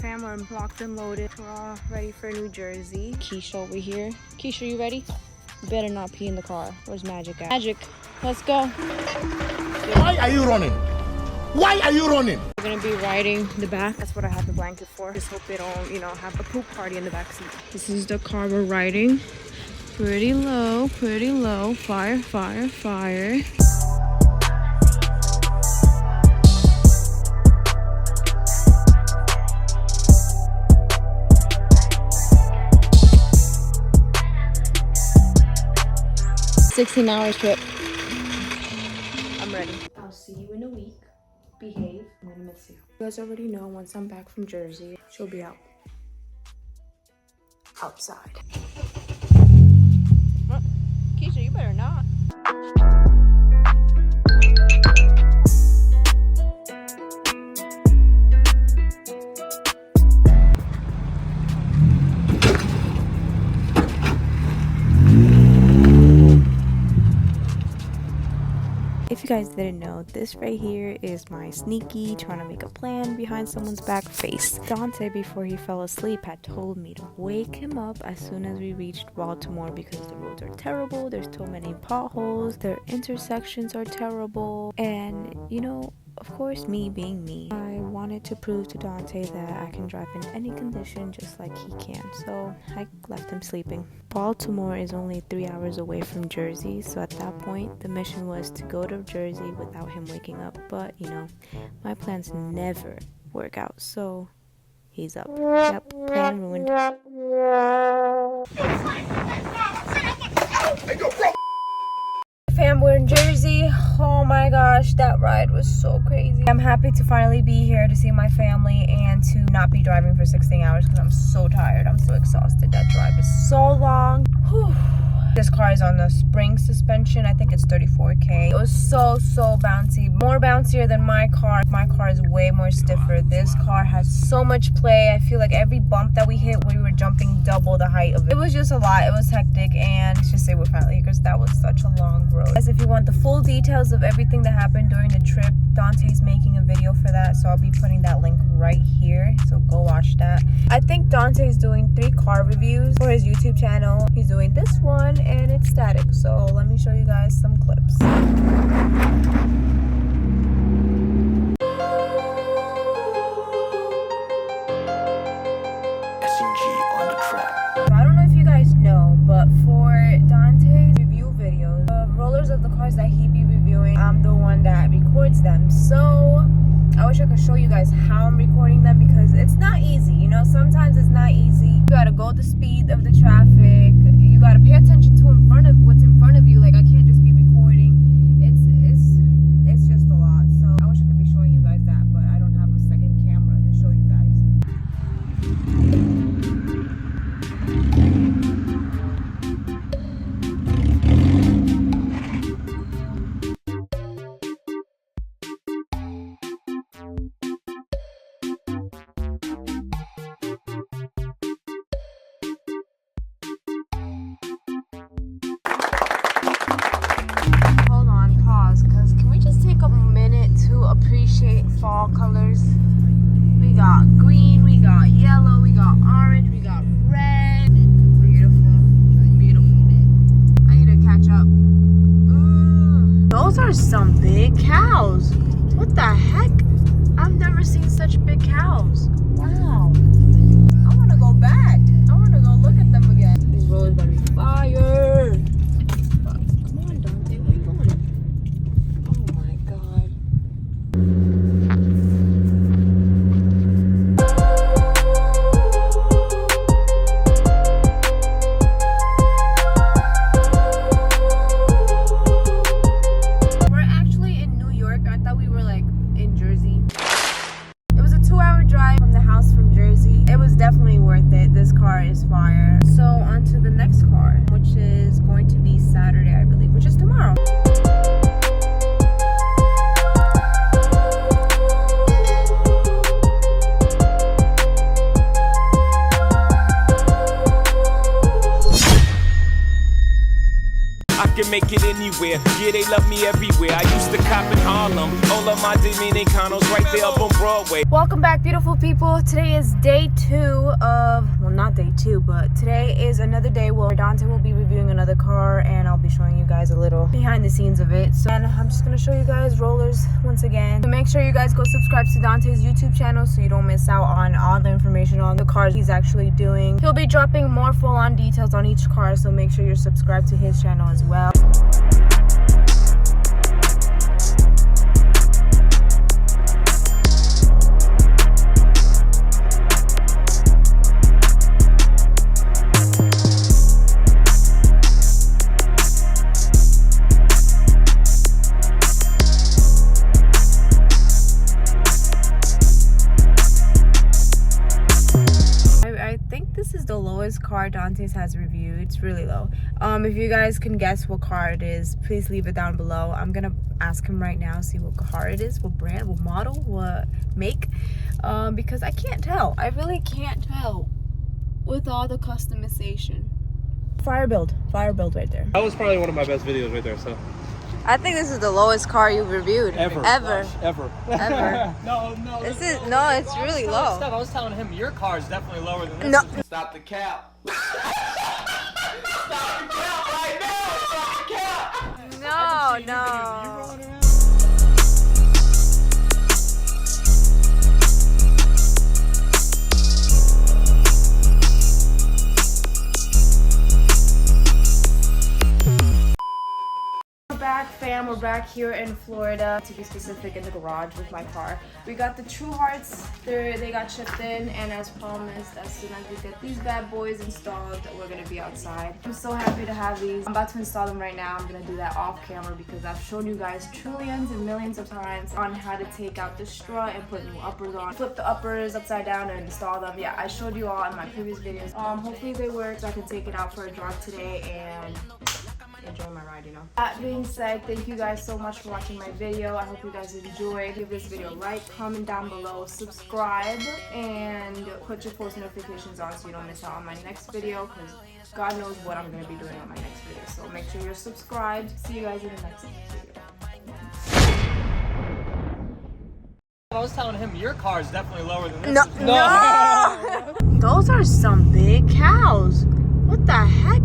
fam, we're locked and loaded. We're all ready for New Jersey. Keisha over here. Keisha, you ready? You better not pee in the car. Where's Magic at? Magic, let's go. Why are you running? Why are you running? We're gonna be riding the back. That's what I have the blanket for. Just hope they don't, you know, have a poop party in the back seat. This is the car we're riding. Pretty low, pretty low. Fire, fire, fire. $16 trip. I'm ready. I'll see you in a week. Behave. I'm gonna miss you. You guys already know once I'm back from Jersey, she'll be out. Outside. Keisha, you better not. 'If you guys didn't know, this right here is my sneaky trying to make a plan behind someone's back face. Dante, before he fell asleep, had told me to wake him up as soon as we reached Baltimore because the roads are terrible, there's too many potholes, their intersections are terrible, and you know, of course, me being me, I wanted to prove to Dante that I can drive in any condition just like he can, so I left him sleeping. Baltimore is only 3 hours away from Jersey, so at that point, the mission was to go to Jersey without him waking up, but you know, my plans never work out, so he's up. Yep, plan ruined. Fam, we're in Jersey. Oh my gosh, that ride was so crazy. I'm happy to finally be here to see my family and to not be driving for 16 hours because I'm so tired. I'm so exhausted. That drive is so long. Whew. This car is on the spring suspension. I think it's 34K. It was so bouncy. More bouncier than my car. My car is way more stiffer. This car has so much play. I feel like every bump that we hit, we were jumping double the height of it. It was just a lot. It was hectic, and let's just say we're finally here because that was such a long road. As if you want the full details of everything that happened during the trip, Dante's making a video for that, so I'll be putting that link right here, so go watch that. I think Dante's doing 3 car reviews for his YouTube channel. He's doing this one and it's static, so let me show you guys some clips. I don't know if you guys know, but for Dante's review videos, the rollers of the cars that he be reviewing, I'm the one that records them. So I wish I could show you guys how I'm recording them because it's not easy, you know, sometimes it's not easy. You gotta go the speed of the traffic, you gotta pay attention to what's in front of you. Like, I can't just be recording. It's just a lot. So I wish I could be showing you guys that, but I don't have a second camera to show you guys. Appreciate fall colors. We got green, we got yellow, we got orange, we got red. Beautiful, beautiful. I need to catch up. Ooh, those are some big cows. What the heck? I've never seen such big cows. Wow. I want to go back. I want to go look at them again. These rollers gonna be fire. Come on, Dante, where you going? Oh my god. can make it anywhere. Yeah, they love me everywhere. I used to cop in Harlem. All of my Dominicanos right there up on Broadway. Welcome back, beautiful people. Today is day 2 of, well, not day 2, but today is another day where Dante will be reviewing another car and I'll be showing you guys a little behind the scenes of it. So, and I'm just gonna show you guys rollers once again. So make sure you guys go subscribe to Dante's YouTube channel so you don't miss out on all the information on the cars he's actually doing. He'll be dropping more full-on details on each car, so make sure you're subscribed to his channel as well. I think this is the lowest car Dante's has reviewed. It's really low. If you guys can guess what car it is, please leave it down below. I'm gonna ask him right now, see what car it is, what brand, what model, what make, because I can't tell. I really can't tell with all the customization. Fire build right there. That was probably one of my best videos right there. So I think this is the lowest car you've reviewed ever. ever. No, This is no, it's really low. I was telling him your car is definitely lower than this. No. Stop the cap. No. We're back, fam. We're back here in Florida, to be specific, in the garage with my car. We got the True Hearts. They got shipped in, and as promised, as soon as we get these bad boys installed, we're gonna be outside. I'm so happy to have these. I'm about to install them right now. I'm gonna do that off camera because I've shown you guys trillions and millions of times on how to take out the strut and put new uppers on. Flip the uppers upside down and install them. Yeah, I showed you all in my previous videos. Hopefully they work so I can take it out for a drive today and enjoy my ride, you know. That being said, thank you guys so much for watching my video. I hope you guys enjoyed. Give this video a like, comment down below, subscribe, and put your post notifications on so you don't miss out on my next video, because God knows what I'm going to be doing on my next video. So make sure you're subscribed. See you guys in the next video. I was telling him your car is definitely lower than this. No. Those are some big cows. What the heck?